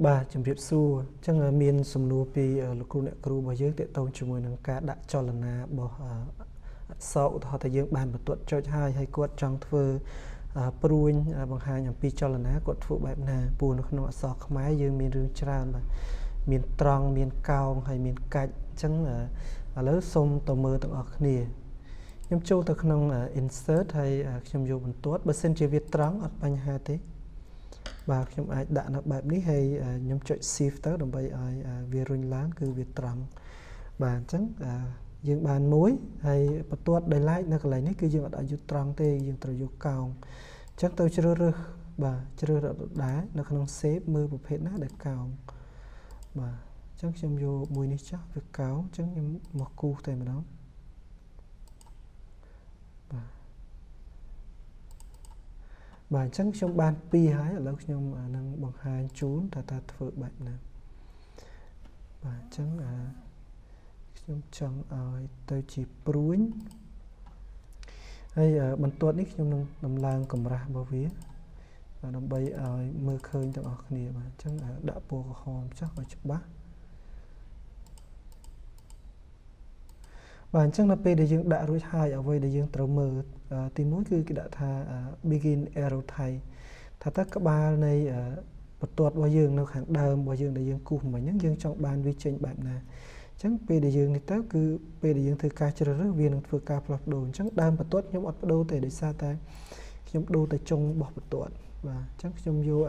bà chấm riệp xu chẳng là miền sầm nua pi lục cru nẹt cru bao giờ tệ tông chừng mùi nâng cá đã cho lần nào bỏ sau họ thấy dương bàn một tuần cho hai hay quật trong thơ pruin bằng hai nhằm pi cho lần nào quật phụបែបណាពូនៅក្នុងអក្សរខ្មែរយើងមានរឿងច្រើនបាទមានត្រង់មានកោងហើយមានកាច់អញ្ចឹងឥឡូវសូមទៅមើលទាំងអស់គ្នាខ្ញុំចូលទៅក្នុង insert ហើយខ្ញុំយកបន្ទាត់បើសិនជាវាត្រង់អត់បញ្ហាទេបាទខ្ញុំអាចដាក់នៅបែបនេះហើយខ្ញុំចុច shift ទៅដើម្បីឲ្យវារុញឡើងគឺវាត្រង់បាទអញ្ចឹងយើងបានមួយហើយបន្ទាត់ដោយឡែកនៅកន្លែងនេះគឺយើងអត់អាចយកត្រង់ទេយើងត្រូវយកកោងអញ្ចឹងទៅជ្រើសរើសបាទជ្រើសរើសដែរនៅក្នុង shape មើលប្រភេទណាដែលកោងបាទអញ្ចឹងខ្ញុំយកមួយនេះចុះវាកោងអញ្ចឹងខ្ញុំមកគូសតែម្ដងបាទអញ្ចឹងខ្ញុំបាន2ហើយឥឡូវខ្ញុំនឹងបង្ហាញជូនថាតើធ្វើបែបណាបាទអញ្ចឹងខ្ញុំចង់ឲ្យទៅជាព្រួញហើយបន្ទាត់នេះខ្ញុំនឹងដំឡើងកម្រាស់របស់វាដើម្បីឲ្យមើលឃើញទាំងអស់គ្នាបាទអញ្ចឹងដាក់ពណ៌ក្រហមចុះឲ្យច្បាស់បាទអញ្ចឹងនៅពេលដែលយើងដាក់រួចហើយអ្វីដែលយើងត្រូវមើលទី1គឺគេដាក់ថា begin arrow type ថាតើក្បាលនៃបន្ទាត់របស់យើងនៅខាងដើមរបស់យើងដែលយើងគូសមិញហ្នឹងយើងចង់បានវាចេញបែបណាអញ្ចឹងពេលដែលយើងនេះទៅគឺពេលដែលយើងធ្វើការជ្រើសរើសវានឹងធ្វើការផ្លាស់ប្ដូរអញ្ចឹងដើមបន្ទាត់ខ្ញុំអត់បដូរទេដោយសារតែខ្ញុំដូរតែចុងរបស់បន្ទាត់បាទអញ្ចឹងខ្ញុំយក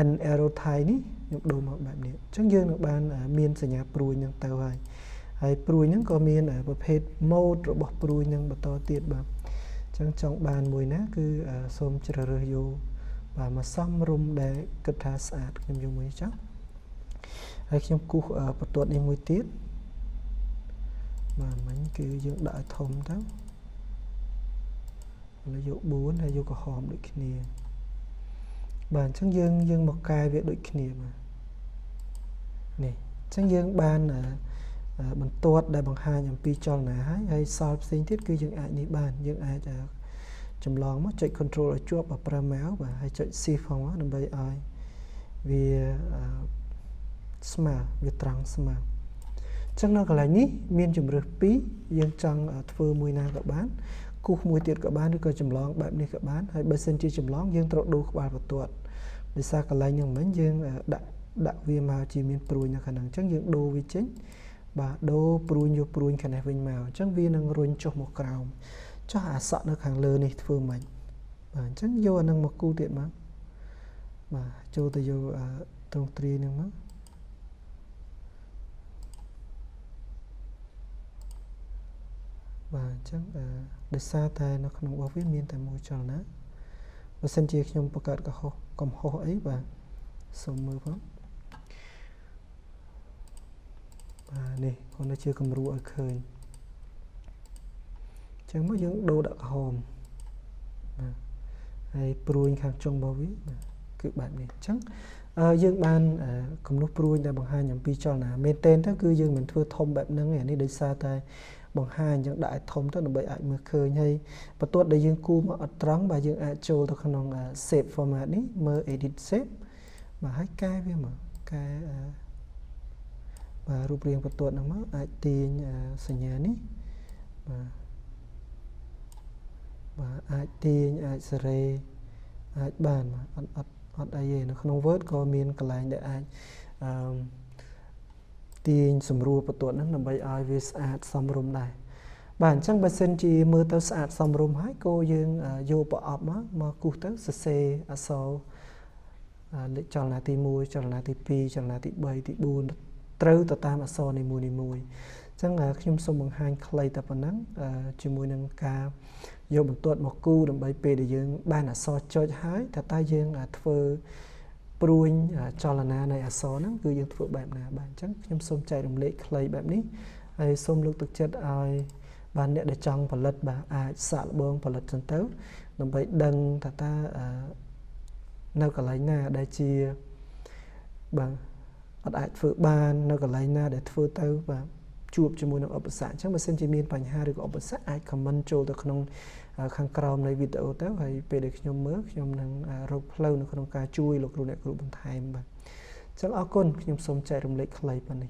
n arrow type នេះខ្ញុំដូរមកបែបនេះអញ្ចឹងយើងនឹងបានមានសញ្ញាព្រួយនឹងទៅហើយព្រួយហ្នឹងក៏មានប្រភេទ mode របស់ព្រួយនឹងបន្តទៀតបាទអញ្ចឹងចង់បានមួយណាគឺសូមជ្រើសរើសយកបាទមកសមរម្យដែលគិតថាស្អាតខ្ញុំយកមួយចុះហើយខ្ញុំគូសបន្ទាត់នេះមួយទៀតបាទមិញគឺយើងដាក់ឲ្យធំទៅហើយយក4ហើយយកក្រហមដូចគ្នាបាទអញ្ចឹងយើងមកកែវាដូចគ្នាបាទនេះអញ្ចឹងយើងបានបន្ទាត់ដែលបង្ហាញអំពីចលនាហើយសល់ផ្សេងទៀតគឺយើងអាចនេះបានយើងអាចចម្លងមកចុច control ឲ្យជាប់ប្រើម៉ៅបាទហើយចុច shift ផងមកដើម្បីឲ្យវាស្មើវាត្រង់ស្មើអញ្ចឹងនៅកន្លែងនេះមានជម្រើស2យើងចង់ធ្វើមួយណាក៏បានគូសមួយទៀតក៏បានឬក៏ចម្លងបែបនេះក៏បានហើយបើសិនជាចម្លងយើងត្រូវដូរក្បាលបន្ទាត់ដោយសារកន្លែងនេះមិញយើងដាក់វាមកជាមានព្រួយនៅខាងហ្នឹងអញ្ចឹងយើងដូរវាចេញបាទដូរព្រួយយកព្រួយខាងនេះវិញមកអញ្ចឹងវានឹងរុញចុះមកក្រោមចុះអាសក់នៅខាងលើនេះធ្វើម៉េចបាទអញ្ចឹងយកអានឹងមកគូទៀតមកបាទចូលទៅយកត្រង់ទ្រាយនឹងមកបាទអញ្ចឹងដោយសារតែនៅក្នុងរបស់វាមានតែមួយចលនាបើសិនជាខ្ញុំបង្កើតកំហុសអីបាទសូមមើលផងបាទនេះគាត់នៅជាគំរូឲ្យឃើញអញ្ចឹងមកយើងដូរដាក់ក្រហមបាទហើយព្រួយខាងចុងរបស់វាគឺបែបនេះអញ្ចឹងយើងបានគំនុះព្រួយដែលបង្ហាញអំពីចលនាមែនទែនទៅគឺយើងមិនធ្វើធំបែបហ្នឹងទេនេះដោយសារតែបង្ហាញយើងដាក់ឲ្យធំទៅដើម្បីអាចមើលឃើញហើយបន្ទាត់ដែលយើងគូមកអត់ត្រង់បាទយើងអាចចូលទៅក្នុង shape format នេះមើល edit shape បាទហើយកែវាមកកែបាទរូបរាងបន្ទាត់ហ្នឹងមកអាចទាញសញ្ញានេះបាទអាចទាញអាចសេរីអាចបានអត់អីទេនៅក្នុង Word ក៏មានកន្លែងដែលអាចទាញសម្រួលបន្ទាត់ហ្នឹងដើម្បីឲ្យវាស្អាតសមរម្យដែរបាទអញ្ចឹងបើសិនជាមើលទៅស្អាតសមរម្យហើយក៏យើងយកប្រអប់មកគូសទៅសរសេរអក្សរលេខចលនាទី1ចលនាទី2ចលនាទី3ទី4ត្រូវទៅតាមអក្សរនីមួយៗអញ្ចឹងខ្ញុំសូមបង្ហាញខ្លីតែប៉ុណ្ណឹងជាមួយនឹងការយកបន្ទាត់មកគូដើម្បីពេលដែលយើងបានអក្សរចុចហើយតើយើងធ្វើព្រួយចលនានៃអក្សរហ្នឹងគឺយើងធ្វើបែបណាបាទអញ្ចឹងខ្ញុំសូមចែករំលែកខ្លីបែបនេះហើយសូមលើកទឹកចិត្តឲ្យបានអ្នកដែលចង់ផលិតបាទអាចសាកល្បងផលិតចឹងទៅដើម្បីដឹងថានៅកន្លែងណាដែលជាបាទអត់អាចធ្វើបាននៅកន្លែងណាដែលធ្វើទៅបាទជួបជាមួយនឹងឧបសគ្គអញ្ចឹងបើសិនជាមានបញ្ហាឬក៏ឧបសគ្គអាច comment ចូលទៅក្នុងខាងក្រោមនៃវីដេអូទៅហើយពេលដែលខ្ញុំមើលខ្ញុំនឹងរកផ្លូវនៅក្នុងការជួយលោកគ្រូអ្នកគ្រូបន្ថែមបាទអ ចឹងអរគុណខ្ញុំសូមចែករំលែកខ្លីប៉ុណ្ណេះ